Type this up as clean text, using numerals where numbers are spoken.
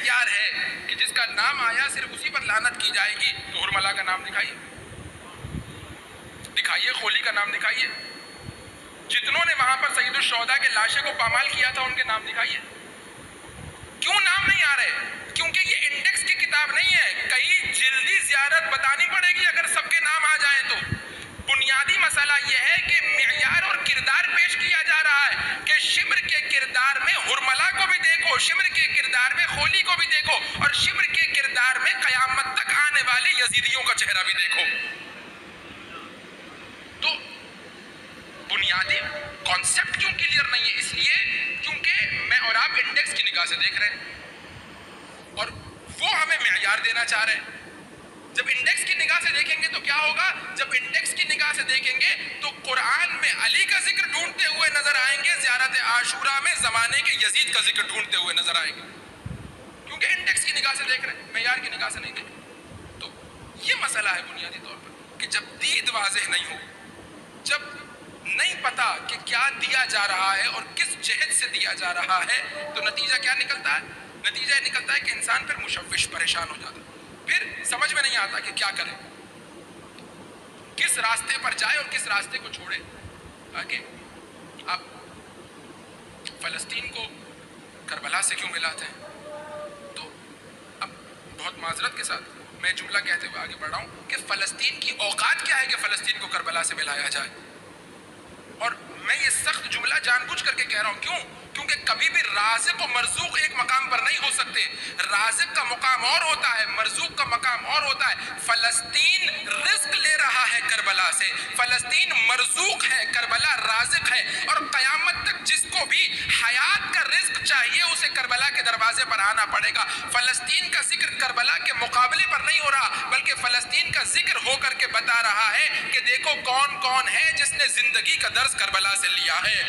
معیار ہے کہ جس کا نام آیا صرف اسی پر لعنت کی جائے گی، تو ہرملا کا نام دکھائیے، دکھائیے، خولی کا نام دکھائیے، جتنوں نے وہاں پر سید الشہداء کے لاشیں کو پامال کیا تھا ان کے نام دکھائیے۔ کیوں نام نہیں آ رہے؟ کیونکہ یہ انڈیکس کی کتاب نہیں ہے، کئی جلدی زیارت بتانی پڑے گی اگر سب کے نام آ جائیں تو۔ بنیادی مسئلہ یہ ہے کہ معیار اور کردار پیش کیا جا رہا ہے کہ شبر کے کردار میں ہرملا کو بھی دیکھو، شبر کے کردار میں خولی کو بھی دیکھو، اور شبر کے کردار میں قیامت تک آنے والے یزیدیوں کا چہرہ بھی دیکھو۔ تو بنیادی کانسیپٹ کیوں کلیئر نہیں ہے؟ اس لیے کیونکہ میں اور آپ انڈیکس کی نگاہ سے دیکھ رہے ہیں اور وہ ہمیں معیار دینا چاہ رہے ہیں۔ جب انڈیکس کی نگاہ سے دیکھیں گے تو کیا ہوگا؟ جب انڈیکس کی نگاہ سے دیکھیں گے تو قرآن میں علی کا ذکر ڈھونڈتے ہوئے نظر آئیں گے، زیارت عاشورہ میں زمانے کے یزید کا ذکر ڈھونڈتے ہوئے نظر آئیں گے، کیونکہ انڈیکس کی نگاہ سے دیکھ رہے ہیں، معیار کی نگاہ سے نہیں دیکھ رہے۔ تو یہ مسئلہ ہے بنیادی طور پر کہ جب دید واضح نہیں ہو، جب نہیں پتا کہ کیا دیا جا رہا ہے اور کس جہت سے دیا جا رہا ہے، تو نتیجہ کیا نکلتا ہے؟ نتیجہ یہ نکلتا ہے کہ انسان پھر مشوش، پریشان ہو جاتا ہے، پھر سمجھ میں نہیں آتا کہ کیا کرے، کس راستے پر جائے اور کس راستے کو چھوڑے۔ آگے آپ فلسطین کو کربلا سے کیوں ملاتے ہیں؟ تو اب بہت معذرت کے ساتھ میں جملہ کہتے ہوئے آگے بڑھ رہا ہوں کہ فلسطین کی اوقات کیا ہے کہ فلسطین کو کربلا سے ملایا جائے؟ اور میں یہ سخت جملہ جان بوجھ کر کے کہہ رہا ہوں، کیوں؟ کیونکہ کبھی بھی رازق و مرزوق ایک مقام پر نہیں ہو سکتے۔ رازق کا مقام اور ہوتا ہے، مرزوق کا مقام اور ہوتا ہے۔ فلسطین رزق لے رہا ہے کربلا سے، فلسطین مرزوق ہے، کربلا رازق ہے، اور قیامت تک جس کو بھی حیات کا رزق چاہیے اسے کربلا کے دروازے پر آنا پڑے گا۔ فلسطین کا ذکر کربلا کے مقابلے پر نہیں ہو رہا، بلکہ فلسطین کا ذکر ہو کر کے بتا رہا ہے کہ دیکھو کون کون ہے جس نے زندگی کا درس کربلا سے لیا ہے۔